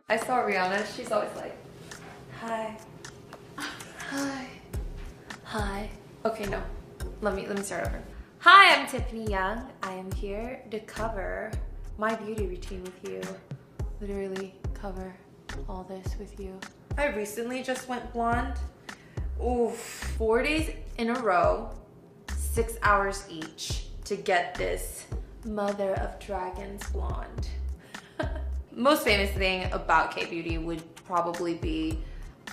I saw Rihanna, she's always like, hi, hi, hi. Okay, no, let me start over. Hi, I'm Tiffany Young. I am here to cover my beauty routine with you. Literally cover all this with you. I recently just went blonde. Ooh, 4 days in a row, 6 hours each to get this mother of dragons blonde. Most famous thing about K-beauty would probably be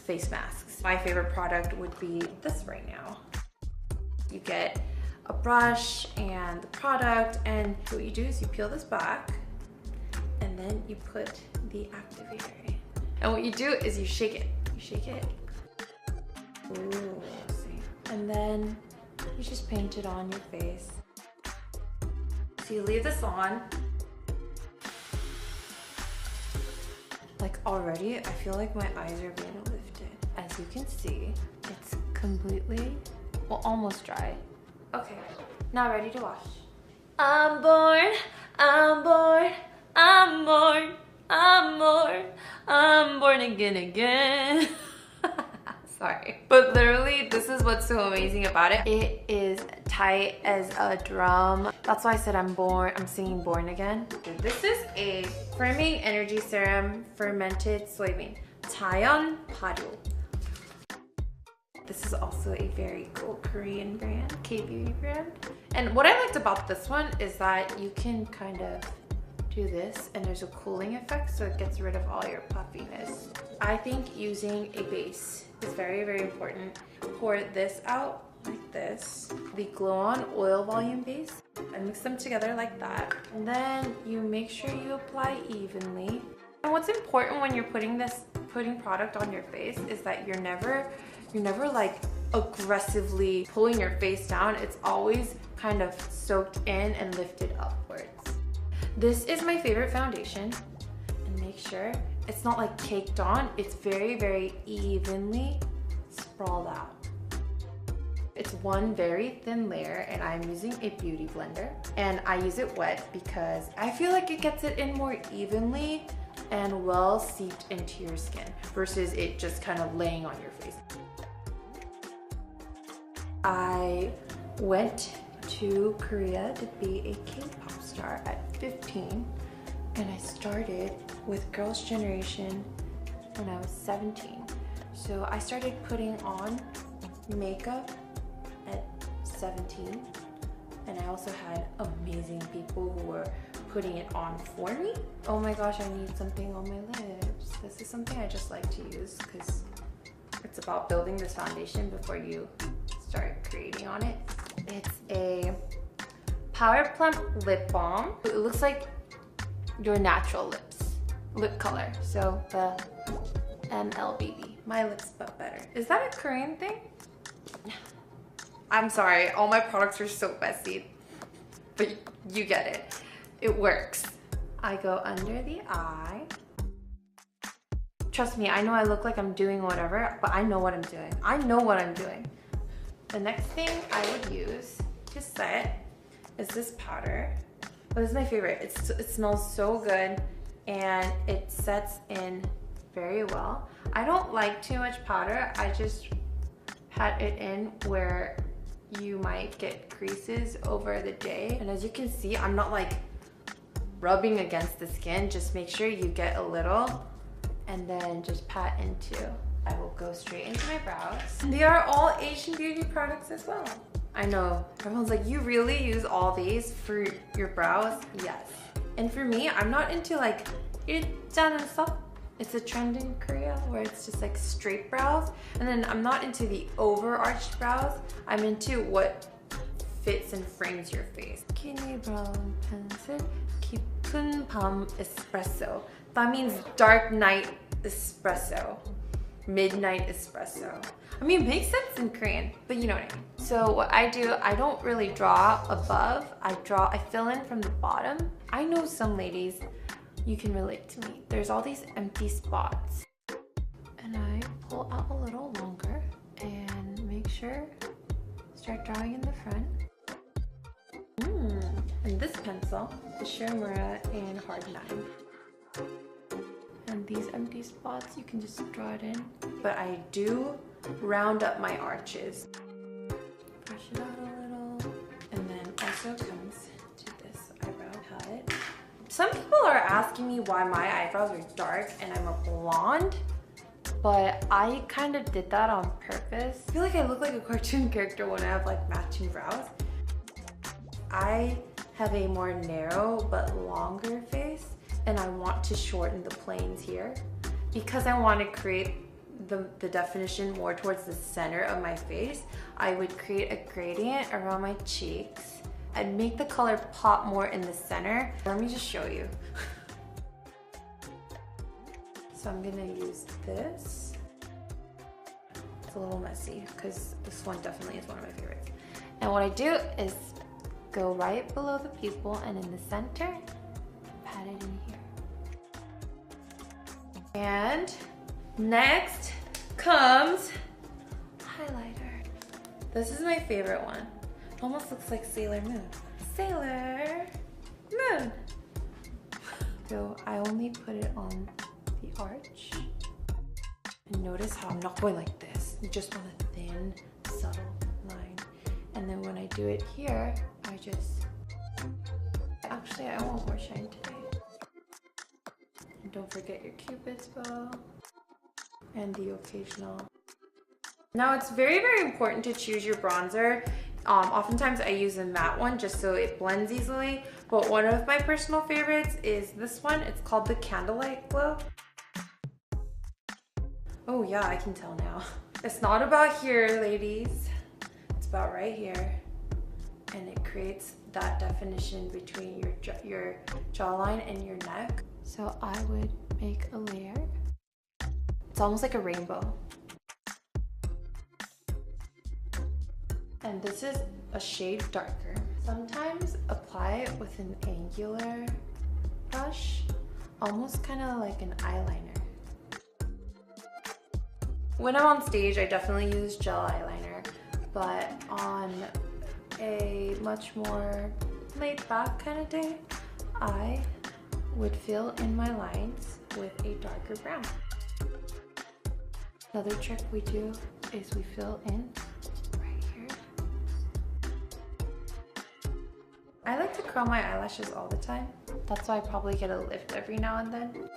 face masks. My favorite product would be this right now. You get a brush and the product, and what you do is you peel this back and then you put the activator in. And what you do is you shake it. You shake it. Ooh, see. And then you just paint it on your face. So you leave this on. Like already, I feel like my eyes are being lifted. As you can see, it's completely, well, almost dry. Okay, now ready to wash. I'm born, I'm born, I'm born, I'm born, I'm born again. Sorry. But literally, this is what's so amazing about it. It is tight as a drum. That's why I said I'm singing Born Again. This is a firming energy serum, fermented soybean. Taeyeon Paru. This is also a very cool Korean brand, K-beauty brand. And what I liked about this one is that you can kind of do this and there's a cooling effect, so it gets rid of all your puffiness. I think using a base is very, very important. Pour this out like this, the Glow On Oil Volume Base, and mix them together like that. And then you make sure you apply evenly. And what's important when you're putting product on your face is that you're never like aggressively pulling your face down. It's always kind of soaked in and lifted upwards. This is my favorite foundation, and make sure it's not like caked on. It's very, very evenly sprawled out. It's one very thin layer, and I'm using a beauty blender, and I use it wet because I feel like it gets it in more evenly and well seeped into your skin versus it just kind of laying on your face. I went to Korea to be a K-pop star at 15, and I started with Girls' Generation when I was 17. So I started putting on makeup at 17, and I also had amazing people who were putting it on for me. Oh my gosh, I need something on my lips. This is something I just like to use because it's about building this foundation before you start creating on it. It's a Power Plump lip balm. It looks like your natural lip color. So the MLBB, my lips but better. Is that a Korean thing? I'm sorry, all my products are so messy, but you get it. It works. I go under the eye. Trust me, I know I look like I'm doing whatever, but I know what I'm doing. I know what I'm doing. The next thing I would use to set is this powder. Oh, this is my favorite. It smells so good and it sets in very well. I don't like too much powder. I just pat it in where you might get creases over the day. And as you can see, I'm not like rubbing against the skin. Just make sure you get a little and then just pat into. I will go straight into my brows. They are all Asian beauty products as well. I know, everyone's like, you really use all these for your brows? Yes. And for me, I'm not into like, it's a trend in Korea where it's just like straight brows. And then I'm not into the overarched brows. I'm into what fits and frames your face. Skinny brown pencil, 깊은 밤 espresso. That means dark night espresso. Midnight espresso. I mean, it makes sense in Korean, but you know what I mean. So what I do, I don't really draw above. I fill in from the bottom. I know some ladies, you can relate to me. There's all these empty spots. And I pull out a little longer and make sure, start drawing in the front. And this pencil, the Shimura in Hard 9. And find these empty spots, you can just draw it in. But I do round up my arches. Brush it out a little. And then also comes to this eyebrow palette. Some people are asking me why my eyebrows are dark and I'm a blonde, but I kind of did that on purpose. I feel like I look like a cartoon character when I have like matching brows. I have a more narrow but longer face, and I want to shorten the planes here because I want to create the definition more towards the center of my face. I would create a gradient around my cheeks. I'd make the color pop more in the center. Let me just show you. So I'm gonna use this. It's a little messy because this one definitely is one of my favorites. And what I do is go right below the pupil and in the center, pat it in here. And next comes highlighter. This is my favorite one. It almost looks like Sailor Moon. Sailor Moon. So I only put it on the arch. And notice how I'm not going like this. I just want a thin, subtle line. And then when I do it here, I just... Actually, I want more shine today. And don't forget your Cupid's bow. And the occasional. Now it's very, very important to choose your bronzer. Oftentimes I use a matte one just so it blends easily, but one of my personal favorites is this one. It's called the Candlelight Glow. Oh yeah, I can tell now. It's not about here, ladies. It's about right here. And it creates that definition between your jawline and your neck. So I would make a layer. It's almost like a rainbow. And this is a shade darker. Sometimes apply it with an angular brush, almost kind of like an eyeliner. When I'm on stage, I definitely use gel eyeliner, but on a much more laid back kind of day, I would fill in my lines with a darker brown. Another trick we do is we fill in right here. I like to curl my eyelashes all the time. That's why I probably get a lift every now and then.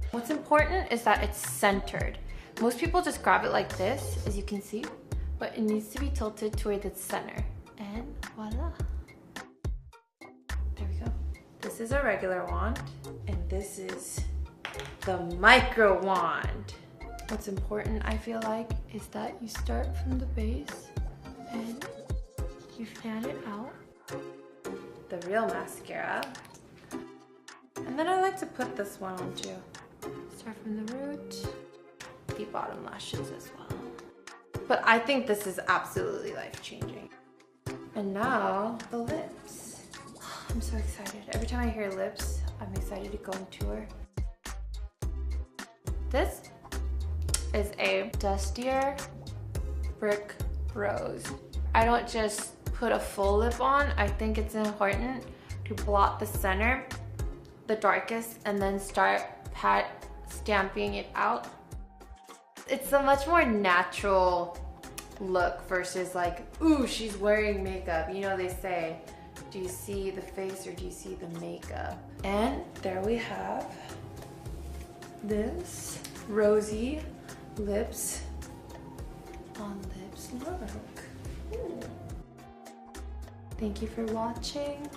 What's important is that it's centered. Most people just grab it like this, as you can see, but it needs to be tilted toward the center. And voila. There we go. This is a regular wand, and this is the micro wand. What's important, I feel like, is that you start from the base and you fan it out. The real mascara. And then I like to put this one on too. Start from the root, the bottom lashes as well. But I think this is absolutely life-changing. And now, the lips. I'm so excited. Every time I hear lips, I'm excited to go on tour. This is a dustier brick rose. I don't just put a full lip on. I think it's important to blot the center, the darkest, and then start stamping it out. It's a much more natural look versus like, ooh, she's wearing makeup. You know, they say, do you see the face or do you see the makeup? And there we have this rosy lips on lips look. Thank you for watching.